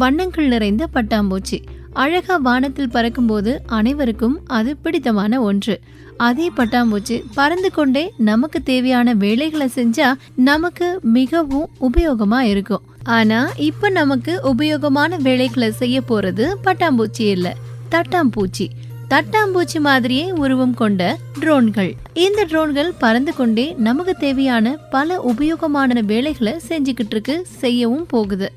வண்ணங்கள் நிறைந்த பட்டாம்பூச்சி அழகா வானத்தில் பறக்கும்போது அனைவருக்கும் அது பிடித்தமான ஒன்று. அதே பட்டாம்பூச்சி பறந்து கொண்டே நமக்கு தேவையான வேலைகளை செஞ்சா நமக்கு மிகவும் உபயோகமா இருக்கும். ஆனா இப்ப நமக்கு உபயோகமான வேலைகளை செய்ய போறது பட்டாம்பூச்சி இல்ல, தட்டாம்பூச்சி. தட்டாம்பூச்சி மாதிரியே உருவம் கொண்ட ட்ரோன்கள். இந்த ட்ரோன்கள் பறந்து கொண்டே நமக்கு தேவையான பல உபயோகமான வேலைகளை செஞ்சுக்கிட்டு இருக்கு, செய்யவும் போகுது.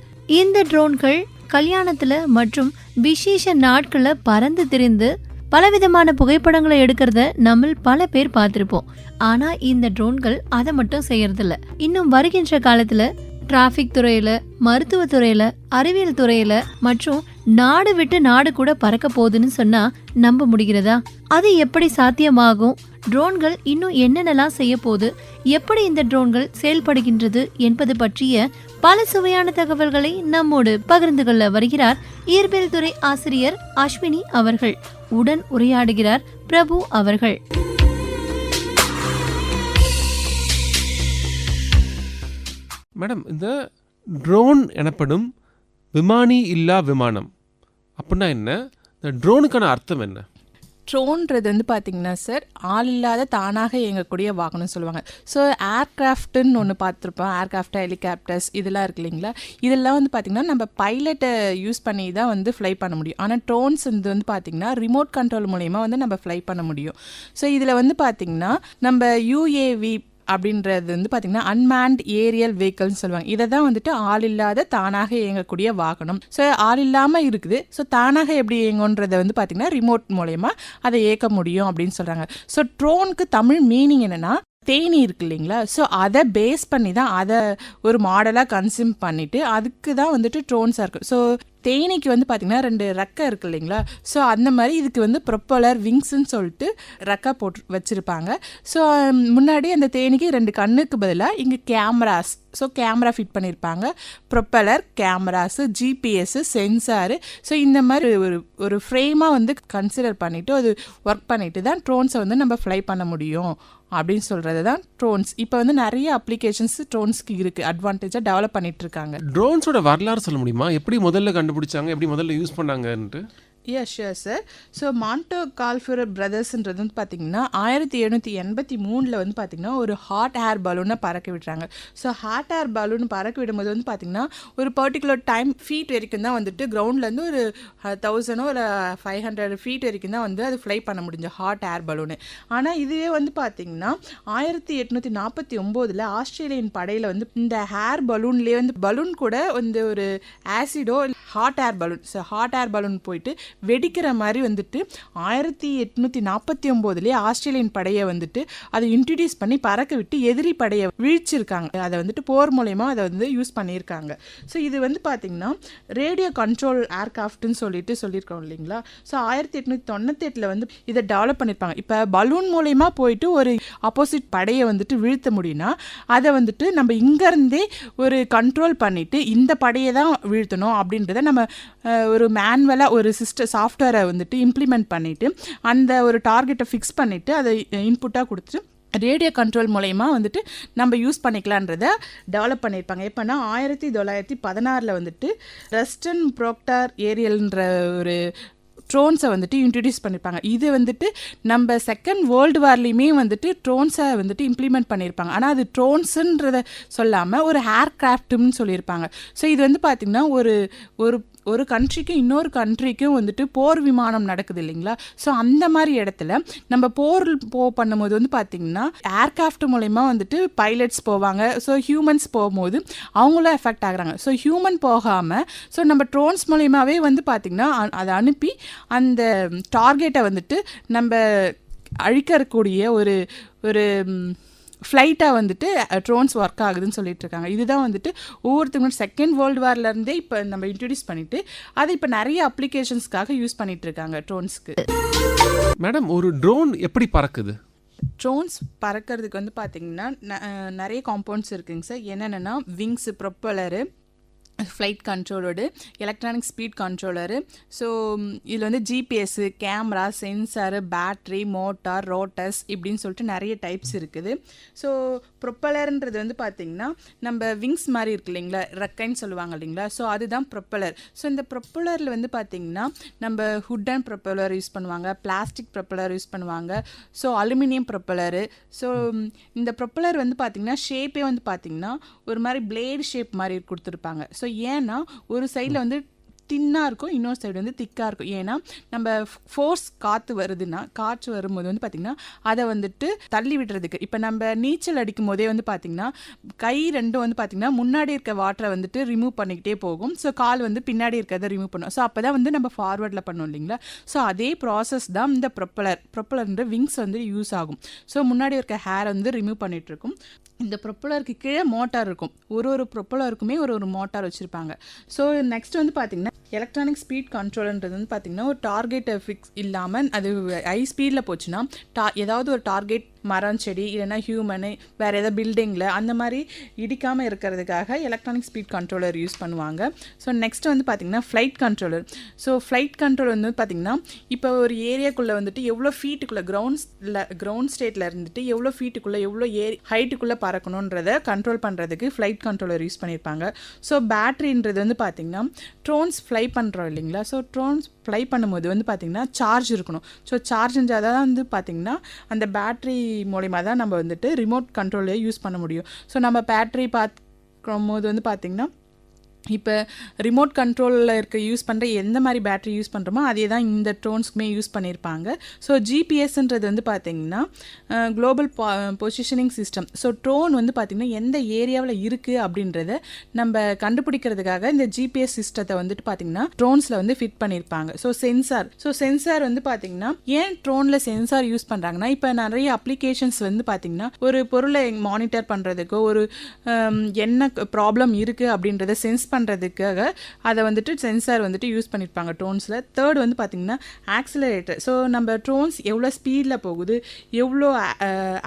இந்த ட்ரோன்கள் கல்யாணத்துல மற்றும் விசேஷ நாட்களை பறந்து திரிந்து பலவிதமான புகைப்படங்களை எடுக்கிறத நம்ம பல பேர் பார்த்திருப்போம். ஆனா இந்த ட்ரோன்கள் அதை மட்டும் செய்யறதில்ல. இன்னும் வருகின்ற காலத்துல டிராபிக் துறையில, மருத்துவ துறையில, அறிவியல் துறையில மற்றும் நாடு விட்டு நாடு கூட பறக்க போகுதுன்னு சொன்னா நம்ப முடிகிறதா? அது எப்படி சாத்தியமாகும்? ட்ரோன்கள் இன்னும் என்னென்னலாம் செய்ய போகுது, எப்படி இந்த ட்ரோன்கள் செயல்படுகின்றது என்பது பற்றிய பல சுவையான தகவல்களை நம்மோடு பகிர்ந்து கொள்ள வருகிறார் இயற்பியல் துறை ஆசிரியர் அஸ்வினி அவர்கள். உடன் உரையாடுகிறார் பிரபு அவர்கள். மேடம், இந்த ட்ரோன் எனப்படும் விமானி இல்லா விமானம் அப்படின்னா என்ன? இந்த ட்ரோனுக்கான அர்த்தம் என்ன? ட்ரோன்றது வந்து பார்த்திங்கன்னா சார், ஆள் இல்லாத தானாக இயங்கக்கூடிய வாகனம் சொல்லுவாங்க. ஸோ ஏர்க்ராஃப்ட்டுன்னு ஒன்று பார்த்துருப்போம். ஏர்க்ராஃப்ட், ஹெலிகாப்டர்ஸ் இதெல்லாம் இருக்கு இல்லைங்களா? இதெல்லாம் வந்து பார்த்திங்கன்னா நம்ம பைலட்டை யூஸ் பண்ணி தான் வந்து ஃப்ளை பண்ண முடியும். ஆனால் ட்ரோன்ஸ் வந்து பார்த்திங்கன்னா ரிமோட் கண்ட்ரோல் மூலயமா வந்து நம்ம ஃப்ளை பண்ண முடியும். ஸோ இதில் வந்து பார்த்திங்கன்னா நம்ம யூஏவி அப்படின்றது வந்து பார்த்திங்கன்னா அன்மேன்ட் ஏரியல் வெஹிக்கல்னு சொல்லுவாங்க. இதை தான் வந்துட்டு ஆள் இல்லாத தானாக இயங்கக்கூடிய வாகனம். ஸோ ஆள் இல்லாமல் இருக்குது. ஸோ தானாக எப்படி இயங்குன்றதை வந்து பார்த்திங்கன்னா ரிமோட் மூலயமா அதை இயக்க முடியும் அப்படின்னு சொல்கிறாங்க. ஸோ ட்ரோனுக்கு தமிழ் மீனிங் என்னென்னா தேனி இருக்கு இல்லைங்களா? ஸோ அதை பேஸ் பண்ணி தான் அதை ஒரு மாடலாக கன்சியூம் பண்ணிவிட்டு அதுக்கு தான் வந்துட்டு ட்ரோன்ஸாக இருக்குது. ஸோ தேனிக்கு வந்து பார்த்திங்கன்னா 2 ரெக்கை இருக்குது இல்லைங்களா? ஸோ அந்த மாதிரி இதுக்கு வந்து ப்ரொப்பலர் விங்ஸ்ன்னு சொல்லிட்டு ரெக்கை போட்டு வச்சுருப்பாங்க. ஸோ முன்னாடி அந்த தேனிக்கு 2 கண்ணுக்கு பதிலாக இங்கே கேமராஸ், ஸோ கேமரா ஃபிட் பண்ணியிருப்பாங்க. Propeller, cameras, GPS, sensor, so இந்த மாதிரி ஒரு ஃப்ரேமாக வந்து கன்சிடர் பண்ணிவிட்டு அது ஒர்க் பண்ணிட்டு தான் ட்ரோன்ஸை வந்து நம்ம ஃப்ளை பண்ண முடியும் அப்படின்னு சொல்கிறது தான் ட்ரோன்ஸ். இப்போ வந்து நிறைய அப்ளிகேஷன்ஸ் ட்ரோன்ஸ்க்கு இருக்குது, அட்வான்டேஜாக டெவலப் பண்ணிட்டு இருக்காங்க. ட்ரோன்ஸோட வரலாறு சொல்ல முடியுமா? எப்படி முதல்ல கண்டுபிடிச்சாங்க, எப்படி முதல்ல யூஸ் பண்ணாங்கன்ட்டு? Sure sir. So Montgolfier பிரதர்ஸ்ன்றது வந்து பார்த்திங்கன்னா 1783 வந்து பார்த்திங்கன்னா ஒரு ஹாட் ஏர் பலூனை பறக்க விடுறாங்க. ஸோ ஹாட் ஏர் பலூன் பறக்க விடும்போது வந்து பார்த்திங்கன்னா ஒரு பர்டிகுலர் டைம் ஃபீட் வரைக்கும் தான் வந்துட்டு கிரவுண்ட்லேருந்து ஒரு 1000 ஒரு 500 ஃபீட் வரைக்கும் தான் வந்து அது ஃப்ளை பண்ண முடிஞ்ச ஹாட் ஏர் பலூனு. ஆனால் இதுவே வந்து பார்த்திங்கன்னா 1849 ஆஸ்திரேலியன் படையில் வந்து இந்த ஹேர் பலூன்லேயே வந்து பலூன் கூட வந்து ஒரு ஆசிடோ hot air balloon, so hot air balloon போயிட்டு வெடிக்கிற மாதிரி வந்துட்டு 1849 ஆஸ்திரேலியன் படையை வந்துட்டு அதை இன்ட்ரடியூஸ் பண்ணி பறக்க விட்டு எதிரி படையை வீழ்ச்சிருக்காங்க. அதை வந்துட்டு போர் மூலயமா அதை வந்து யூஸ் பண்ணியிருக்காங்க. ஸோ இது வந்து பார்த்திங்கன்னா ரேடியோ கண்ட்ரோல் ஏர்கிராஃப்ட்னு சொல்லியிருக்கோம் இல்லைங்களா? ஸோ 1898 வந்து இதை டெவலப் பண்ணியிருப்பாங்க. இப்போ பலூன் மூலயமா போயிட்டு ஒரு ஆப்போசிட் படையை வந்துட்டு வீழ்த்த முடியும்னா அதை வந்துட்டு நம்ம இங்கேருந்தே ஒரு கண்ட்ரோல் பண்ணிவிட்டு இந்த படையை தான் வீழ்த்தணும் அப்படின்றத நம்ம ஒரு மேனுவலாக ஒரு சாஃப்ட்வேரை வந்துட்டு இம்ப்ளிமெண்ட் பண்ணிவிட்டு அந்த ஒரு டார்கெட்டை ஃபிக்ஸ் பண்ணிவிட்டு அதை இன்புட்டாக கொடுத்துட்டு ரேடியோ கண்ட்ரோல் மூலயமா வந்துட்டு நம்ம யூஸ் பண்ணிக்கலான்றதை டெவலப் பண்ணியிருப்பாங்க. எப்போனா 1916 வந்துட்டு ரஸ்டன் ப்ரோக்டார் ஏரியல்ன்ற ஒரு ட்ரோன்ஸை வந்துட்டு இன்ட்ரடியூஸ் பண்ணியிருப்பாங்க. இது வந்துட்டு நம்ம செகண்ட் வேர்ல்டு வார்லேயுமே வந்துட்டு ட்ரோன்ஸை வந்துட்டு இம்ப்ளிமெண்ட் பண்ணியிருப்பாங்க. ஆனால் அது ட்ரோன்ஸுன்றதை சொல்லாமல் ஒரு ஏர்கிராஃப்ட்டுன்னு சொல்லியிருப்பாங்க. ஸோ இது வந்து பார்த்திங்கன்னா ஒரு கண்ட்ரிக்கும் இன்னொரு கண்ட்ரிக்கும் வந்துட்டு போர் விமானம் நடக்குது இல்லைங்களா? ஸோ அந்த மாதிரி இடத்துல நம்ம போர் பண்ணும்போது வந்து பார்த்திங்கன்னா ஏர்கிராஃப்ட் மூலயமா வந்துட்டு பைலட்ஸ் போவாங்க. ஸோ ஹியூமன்ஸ் போகும்போது அவங்களும் எஃபெக்ட் ஆகுறாங்க. ஸோ ஹியூமன் போகாமல் ஸோ நம்ம ட்ரோன்ஸ் மூலயமாவே வந்து பார்த்திங்கன்னா அதை அனுப்பி அந்த டார்கெட்டை வந்துட்டு நம்ம அழிக்கக்கூடிய ஒரு ஃப்ளைட்டாக வந்துட்டு ட்ரோன்ஸ் ஒர்க் ஆகுதுன்னு சொல்லிட்டு இருக்காங்க. இதுதான் வந்துட்டு ஒவ்வொருத்தவங்களும் செகண்ட் வேர்ல்டு வார்லேருந்தே இப்போ நம்ம இன்ட்ரடியூஸ் பண்ணிவிட்டு அதை இப்போ நிறைய அப்ளிகேஷன்ஸ்க்காக யூஸ் பண்ணிட்டு இருக்காங்க ட்ரோன்ஸ்க்கு. மேடம், ஒரு ட்ரோன் எப்படி பறக்குது? ட்ரோன்ஸ் பறக்கிறதுக்கு வந்து பார்த்திங்கன்னா நிறைய காம்பவுண்ட்ஸ் இருக்குங்க சார். என்னென்னா விங்ஸு, ப்ரொப்பலரு, ஃப்ளைட் கண்ட்ரோலோடு எலக்ட்ரானிக் ஸ்பீட் கண்ட்ரோலரு. ஸோ இதில் வந்து GPS, camera, sensor, battery, motor, rotors இப்படின்னு சொல்லிட்டு நிறைய டைப்ஸ் இருக்குது. ஸோ ப்ரொப்பலர்ன்றது வந்து பார்த்திங்கன்னா நம்ம விங்ஸ் மாதிரி இருக்கு இல்லைங்களா, ரெக்கைன்னு சொல்லுவாங்க இல்லைங்களா, ஸோ அதுதான் ப்ரொப்பலர். ஸோ இந்த ப்ரொப்பலரில் வந்து பார்த்திங்கன்னா நம்ம ஹுட்டன் ப்ரொப்பலர் யூஸ் பண்ணுவாங்க, பிளாஸ்டிக் ப்ரொப்பலர் யூஸ் பண்ணுவாங்க, ஸோ அலுமினியம் ப்ரொப்பலரு. ஸோ இந்த ப்ரொப்பலர் வந்து பார்த்திங்கன்னா ஷேப்பே வந்து பார்த்திங்கன்னா ஒரு மாதிரி பிளேடு ஷேப் மாதிரி கொடுத்துருப்பாங்க. ஸோ ஏன்னா ஒரு சைடில் வந்து தின்னாக இருக்கும், இன்னொரு சைடு வந்து திக்காக இருக்கும். ஏன்னா நம்ம ஃபோர்ஸ் காற்று வருதுன்னா, காற்று வரும்போது வந்து பார்த்திங்கன்னா அதை வந்துட்டு தள்ளி விடுறதுக்கு, இப்போ நம்ம நீச்சல் அடிக்கும் போதே வந்து பார்த்திங்கன்னா கை ரெண்டும் வந்து பார்த்திங்கன்னா முன்னாடி இருக்க வாட்டரை வந்துட்டு ரிமூவ் பண்ணிக்கிட்டே போகும். ஸோ கால் வந்து பின்னாடி இருக்கிறத ரிமூவ் பண்ணும். ஸோ அப்போ தான் வந்து நம்ம ஃபார்வர்டில் பண்ணோம் இல்லைங்களா. ஸோ அதே ப்ராசஸ் தான் இந்த ப்ரொப்பலர்ன்ற விங்ஸ் வந்து யூஸ் ஆகும். ஸோ முன்னாடி இருக்க ஹேரை வந்து ரிமூவ் பண்ணிகிட்ருக்கும். இந்த ப்ரொப்பலருக்கு கீழே மோட்டார் இருக்கும். ஒரு ப்ரொப்பலருக்குமே ஒரு மோட்டார் வச்சுருப்பாங்க. ஸோ நெக்ஸ்ட் வந்து பார்த்திங்கன்னா எலக்ட்ரானிக் ஸ்பீட் கண்ட்ரோல்ன்றது வந்து பார்த்திங்கன்னா ஒரு டார்கெட்டை ஃபிக்ஸ் இல்லாமல் அது ஹை ஸ்பீடில் போச்சுன்னா ஏதாவது ஒரு டார்கெட், மரம், செடி, இல்லைன்னா ஹியூமனு, வேறு ஏதாவது பில்டிங்கில் அந்த மாதிரி இடிக்காமல் இருக்கிறதுக்காக எலக்ட்ரானிக் ஸ்பீட் கண்ட்ரோலர் யூஸ் பண்ணுவாங்க. ஸோ நெக்ஸ்ட் வந்து பார்த்திங்கன்னா flight controller. So flight control வந்து பார்த்திங்கன்னா இப்போ ஒரு ஏரியாக்குள்ளே வந்துட்டு எவ்வளோ ஃபீட்டுக்குள்ளே கிரவுண்ட் ஸ்டேட்டில் இருந்துட்டு எவ்வளோ ஃபீட்டுக்குள்ளே எவ்வளோ ஹைட்டுக்குள்ளே பறக்கணுன்றதை கண்ட்ரோல் பண்ணுறதுக்கு ஃப்ளைட் கண்ட்ரோலர் யூஸ் பண்ணியிருப்பாங்க. ஸோ பேட்ரின்றது வந்து பார்த்திங்கன்னா ட்ரோன்ஸ் ஃப்ளை பண்ணுறோம் இல்லைங்களா. ஸோ ட்ரோன்ஸ் ஃப்ளை பண்ணும்போது வந்து பார்த்திங்கன்னா சார்ஜ் இருக்கணும். ஸோ சார்ஜ் இருந்தால் தான் வந்து பார்த்திங்கன்னா அந்த பேட்ரி மூலிமா தான் நம்ம வந்துட்டு ரிமோட் கண்ட்ரோலே யூஸ் பண்ண முடியும். ஸோ நம்ம பேட்ரி பார்க்கும் போது வந்து பார்த்திங்கன்னா இப்போ ரிமோட் கண்ட்ரோலில் யூஸ் பண்ணுற எந்த மாதிரி பேட்ரி யூஸ் பண்ணுறோமோ அதே தான் இந்த ட்ரோன்ஸ்க்குமே யூஸ் பண்ணியிருப்பாங்க. ஸோ ஜிபிஎஸ்ன்றது வந்து பார்த்திங்கன்னா global positioning system. So drone வந்து பார்த்திங்கன்னா எந்த ஏரியாவில் இருக்குது அப்படின்றத நம்ம கண்டுபிடிக்கிறதுக்காக இந்த ஜிபிஎஸ் சிஸ்டத்தை வந்துட்டு பார்த்திங்கன்னா ட்ரோன்ஸில் வந்து ஃபிட் பண்ணியிருப்பாங்க. ஸோ சென்சார் வந்து பார்த்திங்கன்னா ஏன் ட்ரோனில் சென்சார் யூஸ் பண்ணுறாங்கன்னா இப்போ நிறைய அப்ளிகேஷன்ஸ் வந்து பார்த்திங்கன்னா ஒரு பொருளை மானிட்டர் பண்ணுறதுக்கோ ஒரு என்ன ப்ராப்ளம் இருக்குது அப்படின்றத சென்ஸ் பண்ணுறதுக்காக அதை வந்துட்டு சென்சார் வந்துட்டு யூஸ் பண்ணியிருப்பாங்க ட்ரோன்ஸில். தேர்ட் வந்து பார்த்திங்கன்னா ஆக்சிலரேட்டர். ஸோ நம்ம ட்ரோன்ஸ் எவ்வளோ ஸ்பீடில் போகுது, எவ்வளோ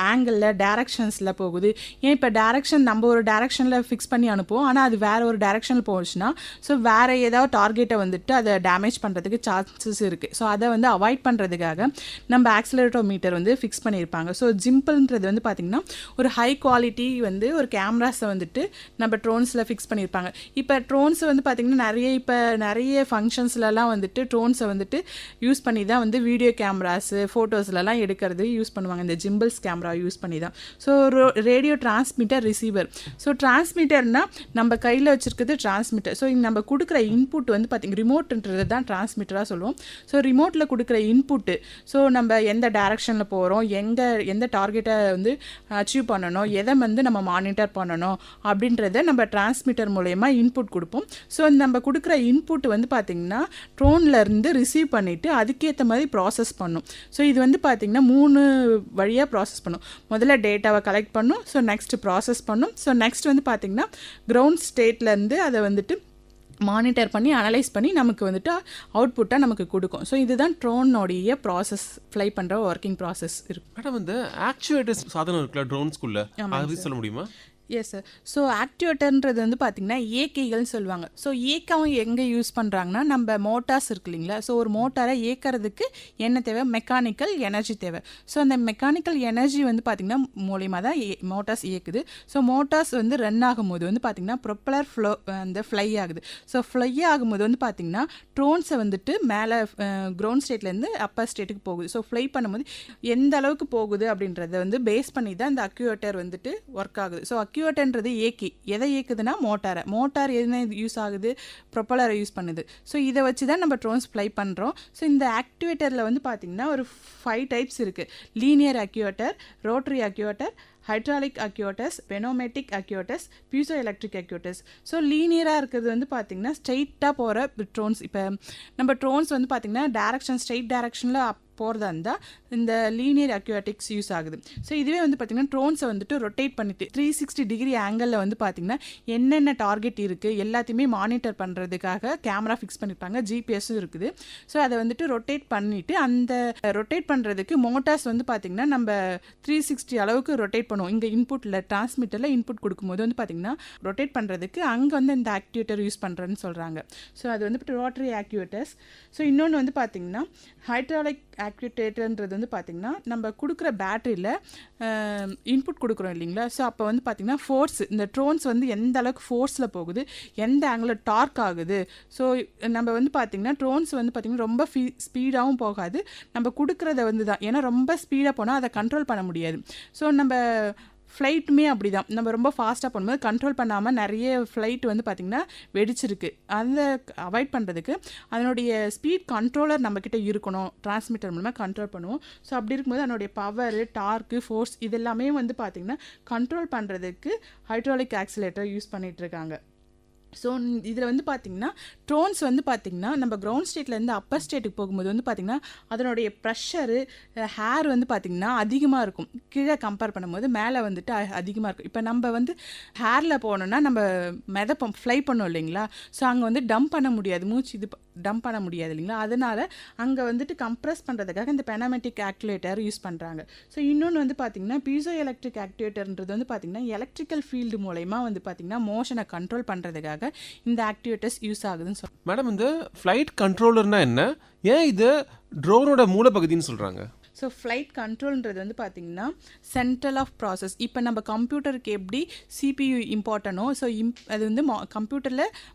ஆங்கிளில் டேரக்ஷன்ஸில் போகுது. ஏன் இப்போ டேரக்ஷன் நம்ம ஒரு டேரக்ஷனில் ஃபிக்ஸ் பண்ணி அனுப்புவோம், ஆனால் அது வேறு ஒரு டேரக்ஷனில் போச்சுன்னா ஸோ வேறு ஏதாவது டார்கெட்டை வந்துட்டு அதை டேமேஜ் பண்ணுறதுக்கு சான்சஸ் இருக்குது. ஸோ அதை வந்து அவாய்ட் பண்ணுறதுக்காக நம்ம ஆக்சிலரேட்டர் மீட்டர் வந்து ஃபிக்ஸ் பண்ணியிருப்பாங்க. ஸோ ஜிம்பிள்ன்றது வந்து பார்த்திங்கன்னா ஒரு ஹை குவாலிட்டி வந்து ஒரு கேமராஸை வந்துட்டு நம்ம ட்ரோன்ஸில் ஃபிக்ஸ் பண்ணியிருப்பாங்க. இப்போ ட்ரோன்ஸை வந்து பார்த்திங்கன்னா நிறைய ஃபங்க்ஷன்ஸ்லலாம் வந்துட்டு ட்ரோன்ஸை வந்துட்டு யூஸ் பண்ணி தான் வந்து வீடியோ கேமராஸு, ஃபோட்டோஸ்லலாம் எடுக்கிறது யூஸ் பண்ணுவாங்க. இந்த ஜிம்பிள்ஸ் கேமரா யூஸ் பண்ணி தான். So radio transmitter, receiver. So டிரான்ஸ்மிட்டர்னால் நம்ம கையில் வச்சுருக்கிறது டிரான்ஸ்மிட்டர். ஸோ நம்ம கொடுக்குற இன்புட் வந்து பார்த்திங்கன்னா ரிமோட்ன்றது தான் டிரான்ஸ்மிட்டராக சொல்லுவோம். ஸோ ரிமோட்டில் கொடுக்குற இன்புட்டு, ஸோ நம்ம எந்த டைரக்ஷனில் போகிறோம், எந்த டார்கெட்டை வந்து அச்சீவ் பண்ணணும், எதை வந்து நம்ம மானிட்டர் பண்ணணும் அப்படின்றத நம்ம டிரான்ஸ்மிட்டர் மூலயமா இன்புட் கொடுப்போம். ஸோ நம்ம கொடுக்குற இன்புட் வந்து பார்த்திங்கன்னா ட்ரோன்லேருந்து ரிசீவ் பண்ணிவிட்டு அதுக்கேற்ற மாதிரி ப்ராசஸ் பண்ணும். ஸோ இது வந்து பார்த்திங்கன்னா 3 வழியாக ப்ராசஸ் பண்ணும். முதல்ல டேட்டாவை கலெக்ட் பண்ணும், ஸோ நெக்ஸ்ட் ப்ராசஸ் பண்ணும், ஸோ நெக்ஸ்ட் வந்து பார்த்திங்கன்னா கிரவுண்ட் ஸ்டேட்லேருந்து அதை வந்துட்டு மானிட்டர் பண்ணி அனலைஸ் பண்ணி நமக்கு வந்துட்டு அவுட்புட்டாக நமக்கு கொடுக்கும். ஸோ இதுதான் ட்ரோனோடைய ப்ராசஸ், ஃப்ளை பண்ணுற ஒர்க்கிங் ப்ராசஸ் இருக்கும். மேடம் வந்து ஆக்சுவேட்டர்ஸ் சாதனம் இருக்குல்ல ட்ரோன்ஸ்குள்ளே, அது சொல்ல முடியுமா? Yes sir. ஸோ ஆக்டிவேட்டர்ன்றது வந்து பார்த்திங்கன்னா ஏக்கைகள்னு சொல்லுவாங்க. ஸோ ஏக்காவும் எங்கே யூஸ் பண்ணுறாங்கன்னா நம்ம மோட்டார்ஸ் இருக்கு இல்லைங்களா. ஸோ ஒரு மோட்டாரை ஏற்கிறதுக்கு என்ன தேவை, மெக்கானிக்கல் எனர்ஜி தேவை. ஸோ அந்த மெக்கானிக்கல் எனர்ஜி வந்து பார்த்திங்கன்னா மூலியமாக தான் மோட்டார்ஸ் இயக்குது. ஸோ மோட்டார்ஸ் வந்து ரன் ஆகும்போது வந்து பார்த்திங்கன்னா ப்ரொப்பலர் ஃப்ளை ஆகுது. ஸோ ஃப்ளை ஆகும்போது வந்து பார்த்திங்கன்னா ட்ரோன்ஸை வந்துட்டு மேலே கிரவுண்ட் ஸ்டேட்லேருந்து அப்பர் ஸ்டேட்டுக்கு போகுது. ஸோ ஃப்ளை பண்ணும்போது எந்த அளவுக்கு போகுது அப்படின்றத வந்து பேஸ் பண்ணி தான் இந்த அக்யூவேட்டர் வந்துட்டு ஒர்க் ஆகுது. ஸோ அக்யூவேட்டர்ன்றது எதை இயக்குதுன்னா மோட்டார் என்ன யூஸ் ஆகுது, ப்ரொப்பலரை யூஸ் பண்ணுது. ஸோ இதை வச்சு தான் நம்ம ட்ரோன்ஸ் ஃப்ளை பண்ணுறோம். ஸோ இந்த ஆக்டிவேட்டரில் வந்து பார்த்திங்கன்னா ஒரு 5 டைப்ஸ் இருக்குது. Linear actuator, rotary actuator, hydraulic actuators, pneumatic actuators, piezo electric actuators. So லீனியராக இருக்கிறது வந்து பார்த்திங்கன்னா ஸ்ட்ரெயிட்டாக போகிற ட்ரோன்ஸ். இப்போ நம்ம ட்ரோன்ஸ் வந்து பார்த்திங்கன்னா ஸ்ட்ரெயிட் டைரக்ஷனில் போகிறதா இருந்தால் இந்த லீனியர் அக்யூவேட்டிக்ஸ் யூஸ் ஆகுது. ஸோ இதுவே வந்து பார்த்திங்கன்னா ட்ரோன்ஸை வந்துட்டு ரொட்டேட் பண்ணிட்டு 360 டிகிரி ஆங்கிளில் வந்து பார்த்திங்கன்னா என்னென்ன டார்கெட் இருக்குது எல்லாத்தையுமே மானிட்டர் பண்ணுறதுக்காக கேமரா ஃபிக்ஸ் பண்ணியிருப்பாங்க, ஜிபிஎஸும் இருக்குது. ஸோ அதை வந்துட்டு ரொட்டேட் பண்ணிவிட்டு அந்த ரொட்டேட் பண்ணுறதுக்கு மோட்டார்ஸ் வந்து பார்த்திங்கன்னா நம்ம 360 அளவுக்கு ரொட்டேட் பண்ணுவோம். இங்கே இன்புட்டில் டிரான்ஸ்மிட்டரில் இன்புட் கொடுக்கும்போது வந்து பார்த்திங்கன்னா ரொட்டேட் பண்ணுறதுக்கு அங்கே வந்து இந்த ஆக்டிவேட்டர் யூஸ் பண்ணுறேன்னு சொல்கிறாங்க. ஸோ அது வந்து ரோட்டரி ஆக்டிவேட்டர்ஸ். ஸோ இன்னொன்று வந்து பார்த்திங்கன்னா ஹைட்ராலிக் ஆக்டிவேட்டர்ன்றது வந்து பார்த்திங்கன்னா நம்ம கொடுக்குற பேட்டரியில் இன்புட் கொடுக்குறோம் இல்லைங்களா. ஸோ அப்போ வந்து பார்த்திங்கன்னா ஃபோர்ஸ், இந்த ட்ரோன்ஸ் வந்து எந்த அளவுக்கு ஃபோர்ஸில் போகுது, எந்த ஆங்கிளில் டார்க் ஆகுது. ஸோ நம்ம வந்து பார்த்திங்கன்னா ட்ரோன்ஸ் வந்து பார்த்திங்கன்னா ரொம்ப ஸ்பீடாகவும் போகாது, நம்ம கொடுக்குறத வந்து தான். ஏன்னா ரொம்ப ஸ்பீடாக போனால் அதை கண்ட்ரோல் பண்ண முடியாது. ஸோ நம்ம ஃப்ளைட்டுமே அப்படி தான், நம்ம ரொம்ப ஃபாஸ்ட்டாக பண்ணும்போது கண்ட்ரோல் பண்ணாமல் நிறைய ஃப்ளைட் வந்து பார்த்திங்கன்னா வெடிச்சிருக்கு. அதை அவாய்ட் பண்ணுறதுக்கு அதனுடைய ஸ்பீட் கண்ட்ரோலர் நம்மக்கிட்ட இருக்கணும், டிரான்ஸ்மிட்டர் மூலமாக கண்ட்ரோல் பண்ணுவோம். ஸோ அப்படி இருக்கும்போது அதனுடைய பவர், டார்க்கு, ஃபோர்ஸ் இதெல்லாமே வந்து பார்த்திங்கன்னா கண்ட்ரோல் பண்ணுறதுக்கு ஹைட்ராலிக் ஆக்சிலேட்டர் யூஸ் பண்ணிகிட்ருக்காங்க. ஸோ இதில் வந்து பார்த்திங்கன்னா ட்ரோன்ஸ் வந்து பார்த்திங்கன்னா நம்ம கிரவுண்ட் ஸ்டேட்லேருந்து அப்பர் ஸ்டேட்டுக்கு போகும்போது வந்து பார்த்திங்கன்னா அதனுடைய ப்ரெஷரு, ஹேர் வந்து பார்த்திங்கன்னா அதிகமாக இருக்கும். கீழே கம்பேர் பண்ணும்போது மேலே வந்துட்டு அதிகமாக இருக்கும். இப்போ நம்ம வந்து ஹேரில் போனோன்னா நம்ம மிதப்போம், ஃப்ளை பண்ணோம் இல்லைங்களா. ஸோ அங்கே வந்து டம்ப் பண்ண முடியாது, மூச்சு இது டம்ப் பண்ண முடியாது இல்லைங்களா. அதனால் அங்கே வந்துட்டு கம்ப்ரெஸ் பண்ணுறதுக்காக இந்த பெனாமெட்டிக் ஆக்டிவேட்டர் யூஸ் பண்ணுறாங்க. ஸோ இன்னொன்று வந்து பார்த்திங்கன்னா பீசோ எலக்ட்ரிக் ஆக்டிவேட்டர்ன்றது வந்து பார்த்திங்கன்னா எலக்ட்ரிக்கல் ஃபீல்டு மூலயமா வந்து பார்த்திங்கன்னா மோஷனை கண்ட்ரோல் பண்ணுறதுக்காக இந்த ஆக்டிவேட்டர்ஸ் யூஸ் ஆகுதுன்னு சொல்லுவாங்க. மேடம், இந்த ஃப்ளைட் கண்ட்ரோலர்னா என்ன, ஏன் இது ட்ரோனோட மூலப்பகுதின்னு சொல்கிறாங்க? ஸோ ஃப்ளைட் கண்ட்ரோல்ன்றது வந்து பார்த்திங்கன்னா சென்ட்ரல் ஆஃப் ப்ராசஸ். இப்போ நம்ம கம்ப்யூட்டருக்கு எப்படி சிபியு இம்பார்ட்டனோ, ஸோ அது வந்து கம்ப்யூட்டரில்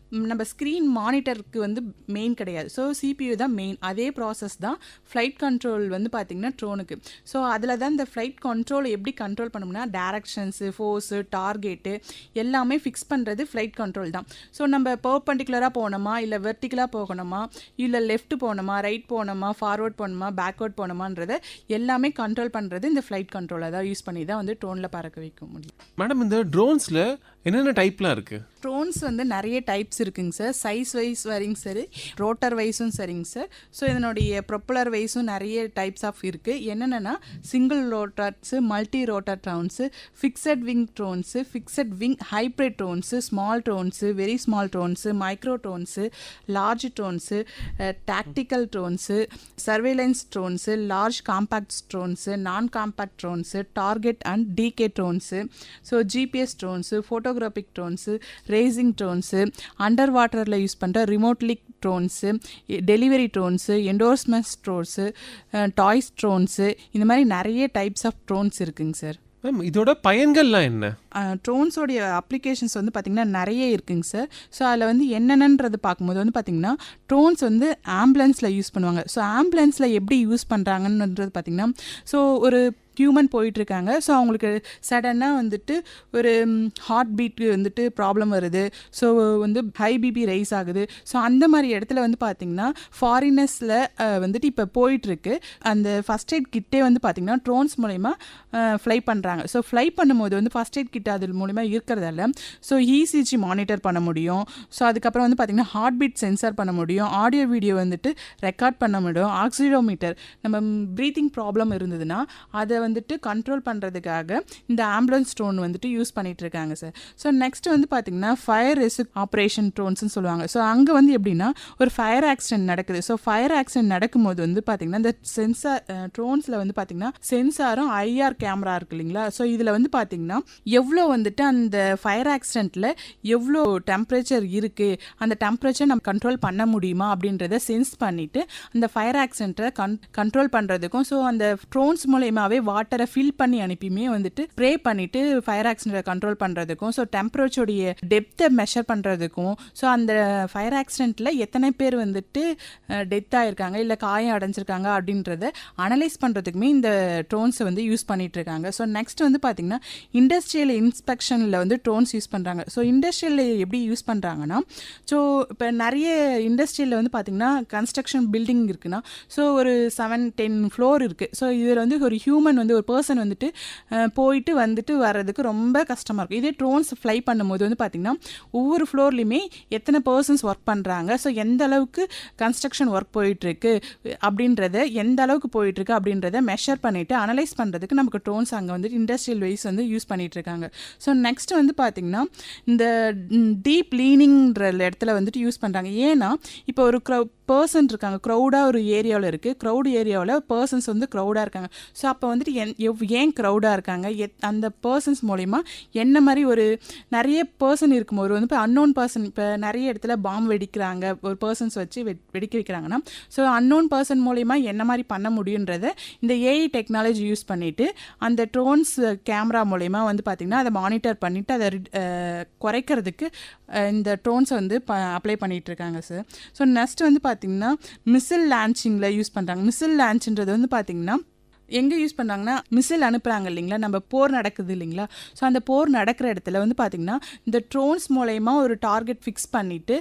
நம்ம ஸ்க்ரீன் மானிட்டருக்கு வந்து மெயின் கிடையாது. ஸோ சிபியு தான் மெயின். அதே ப்ராசஸ் தான் ஃப்ளைட் கண்ட்ரோல் வந்து பார்த்திங்கன்னா ட்ரோனுக்கு. ஸோ அதில் தான் இந்த ஃப்ளைட் கண்ட்ரோல் எப்படி கண்ட்ரோல் பண்ணோம்னா டைரக்ஷன்ஸு, ஃபோர்ஸு, டார்கெட்டு எல்லாமே ஃபிக்ஸ் பண்ணுறது ஃப்ளைட் கண்ட்ரோல் தான். ஸோ நம்ம பெர்பெண்டிகுலராக போனோமா, இல்லை வெர்டிகலாக போகணுமா, இல்லை லெஃப்ட் போனோமா, ரைட் போனோமா, ஃபார்வர்ட் போனோமா, பேக்வர்ட் போனோமான்றதை எல்லாமே கண்ட்ரோல் பண்ணுறது இந்த ஃப்ளைட் கண்ட்ரோலை தான் யூஸ் பண்ணி தான் வந்து ட்ரோனில் பறக்க வைக்க முடியும். மேடம், இந்த ட்ரோன்ஸில் என்னென்ன டைப்லாம் இருக்குது? ட்ரோன்ஸ் வந்து நிறைய டைப்ஸ் இருக்குங்க சார். சைஸ் வைஸ் வரிங்க சரி, ரோட்டர் வைஸும் சரிங்க சார். ஸோ இதனுடைய ப்ரொப்பலர் வைஸும் நிறைய டைப்ஸ் ஆஃப் இருக்குது. என்னென்னா single rotors, multi rotor drones, fixed wing drones, fixed wing hybrid drones, small drones, very small drones, micro drones, large drones, tactical drones, surveillance drones, large compact drones, non compact drones, target and decoy drones, so GPS drones, photographic drones, racing drones, under வாட்டரில் use பண்ணுற remotely drones, delivery drones, endorsements drones, toys drones, இந்த மாதிரி நிறைய types of drones இருக்குங்க sir. Ma'am, இதோட பயன்கள்லாம் என்ன? ட்ரோன்ஸோடைய applications வந்து பார்த்திங்கன்னா நிறைய இருக்குங்க சார். ஸோ அதில் வந்து என்னென்னன்றது பார்க்கும்போது வந்து பார்த்திங்கன்னா ட்ரோன்ஸ் வந்து ஆம்புலன்ஸில் யூஸ் பண்ணுவாங்க. ஸோ ஆம்புலன்ஸில் எப்படி யூஸ் பண்ணுறாங்கன்றது பார்த்திங்கன்னா, ஸோ ஒரு ஹியூமன் போயிட்டுருக்காங்க. ஸோ அவங்களுக்கு சடனாக வந்துட்டு ஒரு ஹார்ட் பீட் வந்துட்டு ப்ராப்ளம் வருது. ஸோ வந்து ஹை பிபி ரைஸ் ஆகுது. ஸோ அந்த மாதிரி இடத்துல வந்து பார்த்திங்கன்னா ஃபாரினர்ஸில் வந்துட்டு இப்போ போயிட்டுருக்கு. அந்த ஃபஸ்ட் எய்ட் கிட்டே வந்து பார்த்திங்கன்னா ட்ரோன்ஸ் மூலயமா ஃப்ளை பண்ணுறாங்க. ஸோ ஃப்ளை பண்ணும்போது வந்து ஃபஸ்ட் எய்ட் கிட் அது மூலமா இருக்கிறதால ஸோ இசிஜி மானிட்டர் பண்ண முடியும். ஸோ அதுக்கப்புறம் வந்து பார்த்திங்கன்னா ஹார்ட் பீட் சென்சார் பண்ண முடியும், ஆடியோ வீடியோ வந்துட்டு ரெக்கார்ட் பண்ண முடியும், ஆக்சிடோமீட்டர் நம்ம ப்ரீத்திங் ப்ராப்ளம் இருந்ததுன்னா அதை வந்துட்டு கண்ட்ரோல் பண்ணுறதுக்காக இந்த ஆம்புலன்ஸ் ட்ரோன் வந்துட்டு யூஸ் பண்ணிட்டு இருக்காங்க சார். ஸோ நெக்ஸ்ட் வந்து பார்த்திங்கன்னா ஃபயர் ரெஸ்க்யூ ஆப்ரேஷன் ட்ரோன்ஸ்னு சொல்லுவாங்க. ஸோ அங்கே வந்து எப்படின்னா ஒரு ஃபயர் ஆக்சிடென்ட் நடக்குது. ஸோ ஃபயர் ஆக்சிடென்ட் நடக்கும்போது வந்து பார்த்திங்கன்னா இந்த சென்சார் ட்ரோன்ஸில் வந்து பார்த்திங்கன்னா சென்சாரும் ஐஆர் கேமரா இருக்கு இல்லைங்களா. ஸோ இதில் வந்து பார்த்திங்கன்னா எவ்வளோ வந்துட்டு அந்த ஃபயர் ஆக்சிடென்ட்டில் எவ்வளோ டெம்பரேச்சர் இருக்குது, அந்த டெம்பரேச்சர் நம்ம கண்ட்ரோல் பண்ண முடியுமா அப்படின்றத சென்ஸ் பண்ணிவிட்டு அந்த ஃபயர் ஆக்சிடென்ட்டை கண்ட்ரோல் பண்ணுறதுக்கும், ஸோ அந்த ட்ரோன்ஸ் மூலயமாவே வாட்டரை ஃபில் பண்ணி அனுப்பியுமே வந்துட்டு ஸ்ப்ரே பண்ணிவிட்டு ஃபயர் ஆக்சிடென்ட்டை கண்ட்ரோல் பண்ணுறதுக்கும், ஸோ டெம்பரேச்சருடைய டெப்த்தை மெஷர் பண்ணுறதுக்கும், ஸோ அந்த ஃபயர் ஆக்சிடென்ட்டில் எத்தனை பேர் வந்துட்டு டெத் ஆகிருக்காங்க இல்லை காயம் அடைஞ்சிருக்காங்க அப்படின்றத அனலைஸ் பண்ணுறதுக்குமே இந்த ட்ரோன்ஸை வந்து யூஸ் பண்ணிகிட்டு இருக்காங்க. ஸோ நெக்ஸ்ட் வந்து பார்த்திங்கன்னா இண்டஸ்ட்ரியல் இன்ஸ்பெக்ஷனில் வந்து ட்ரோன்ஸ் யூஸ் பண்ணுறாங்க. ஸோ இண்டஸ்ட்ரியலில் எப்படி யூஸ் பண்ணுறாங்கன்னா, ஸோ இப்போ நிறைய இண்டஸ்ட்ரியில் வந்து பார்த்திங்கன்னா கன்ஸ்ட்ரக்ஷன் பில்டிங் இருக்குன்னா, ஸோ ஒரு 7-10 ஃப்ளோர் இருக்குது. ஸோ இதில் வந்து ஒரு ஹியூமன் வந்து ஒரு பர்சன் வந்துட்டு போயிட்டு வந்துட்டு வர்றதுக்கு ரொம்ப கஷ்டமாக இருக்கும். இதே ட்ரோன்ஸ் ஃப்ளை பண்ணும்போது வந்து பார்த்திங்கன்னா ஒவ்வொரு ஃப்ளோர்லேயுமே எத்தனை பர்சன்ஸ் ஒர்க் பண்ணுறாங்க, ஸோ எந்த அளவுக்கு கன்ஸ்ட்ரக்ஷன் ஒர்க் போயிட்டுருக்கு அப்படின்றத, எந்த அளவுக்கு போயிட்டுருக்கு அப்படின்றத மெஷர் பண்ணிவிட்டு அனலைஸ் பண்ணுறதுக்கு நமக்கு ட்ரோன்ஸ் அங்கே வந்துட்டு இண்டஸ்ட்ரியல் வைஸ் வந்து யூஸ் பண்ணிகிட்டு இருக்காங்க. ஸோ நெக்ஸ்ட் வந்து பார்த்திங்கன்னா இந்த டீப் லீனிங்ன்ற இடத்துல வந்துட்டு யூஸ் பண்ணுறாங்க. ஏன்னா இப்போ ஒரு பர்சன் இருக்காங்க, க்ரௌடாக ஒரு ஏரியாவில் இருக்குது, க்ரௌட் ஏரியாவில் பர்சன்ஸ் வந்து க்ரௌடாக இருக்காங்க. ஸோ அப்போ வந்துட்டு ஏன் க்ரௌடாக இருக்காங்க, அந்த பர்சன்ஸ் மூலிமா என்ன மாதிரி ஒரு நிறைய பர்சன் இருக்கும்போது வந்து இப்போ அன்னோன் பர்சன், இப்போ நிறைய இடத்துல பாம்பு வெடிக்கிறாங்க, ஒரு பர்சன்ஸ் வச்சு வெடிக்க வைக்கிறாங்கன்னா, ஸோ அன்னோன் பர்சன் மூலிமா என்ன மாதிரி பண்ண முடியுன்றதை இந்த ஏஐ டெக்னாலஜி யூஸ் பண்ணிவிட்டு அந்த ட்ரோன்ஸ் கேமரா மூலிமா வந்து பார்த்திங்கன்னா அதை மானிட்டர் பண்ணிவிட்டு அதை குறைக்கிறதுக்கு இந்த ட்ரோன்ஸை வந்து அப்ளை பண்ணிகிட்டு இருக்காங்க சார். ஸோ நெக்ஸ்ட் வந்து பார்த்திங்கன்னா மிசில் லான்ச்சிங்கில் யூஸ் பண்ணுறாங்க. மிசில் லான்ச்ன்றது வந்து பார்த்திங்கன்னா எங்கே யூஸ் பண்ணுறாங்கன்னா, மிசில் அனுப்புகிறாங்க இல்லைங்களா, நம்ம போர் நடக்குது இல்லைங்களா, ஸோ அந்த போர் நடக்கிற இடத்துல வந்து பார்த்திங்கன்னா இந்த ட்ரோன்ஸ் மூலயமா ஒரு டார்கெட் ஃபிக்ஸ் பண்ணிவிட்டு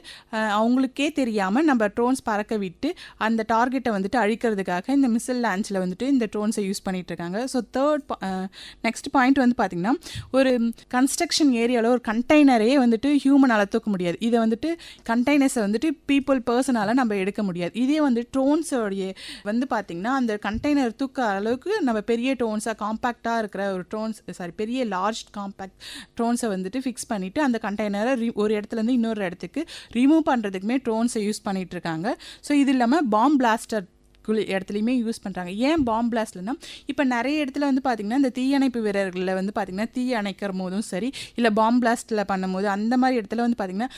அவங்களுக்கே தெரியாமல் நம்ம ட்ரோன்ஸ் பறக்க விட்டு அந்த டார்கெட்டை வந்துட்டு அழிக்கிறதுக்காக இந்த மிசில் லான்ச்சில் வந்துட்டு இந்த ட்ரோன்ஸை யூஸ் பண்ணிகிட்ருக்காங்க. ஸோ நெக்ஸ்ட் பாயிண்ட் வந்து பார்த்திங்கன்னா, ஒரு கன்ஸ்ட்ரக்ஷன் ஏரியாவில் ஒரு கண்டெய்னரையே வந்துட்டு ஹியூமனால் தூக்க முடியாது. இதை வந்துட்டு கண்டெய்னர்ஸை வந்துட்டு பர்சனால் நம்ம எடுக்க முடியாது. இதே வந்து ட்ரோன்ஸோடைய வந்து பார்த்திங்கன்னா அந்த கண்டெய்னர் தூக்க அளவு நம்ம பெரிய ட்ரோன்ஸாக காம்பேக்டாக இருக்கிற ஒரு பெரிய லார்ஜ் காம்பேக்ட் ட்ரோன்ஸை வந்துட்டு ஃபிக்ஸ் பண்ணிவிட்டு அந்த கண்டெய்னரை ஒரு இடத்துலேருந்து இன்னொரு இடத்துக்கு ரிமூவ் பண்ணுறதுக்குமே ட்ரோன்ஸை யூஸ் பண்ணிகிட்டு இருக்காங்க. ஸோ இது இல்லாமல் பாம் பிளாஸ்டர் இடத்துலையுமே யூஸ் பண்ணுறாங்க. ஏன் பாம் பிளாஸ்ட்லனா, இப்போ நிறைய இடத்துல வந்து பார்த்திங்கன்னா இந்த தீயணைப்பு வீரர்களில் வந்து பார்த்திங்கன்னா தீ அணைக்கிற போதும் சரி, இல்லை பாம் பிளாஸ்ட்டில் பண்ணும்போது அந்த மாதிரி இடத்துல வந்து பார்த்திங்கன்னா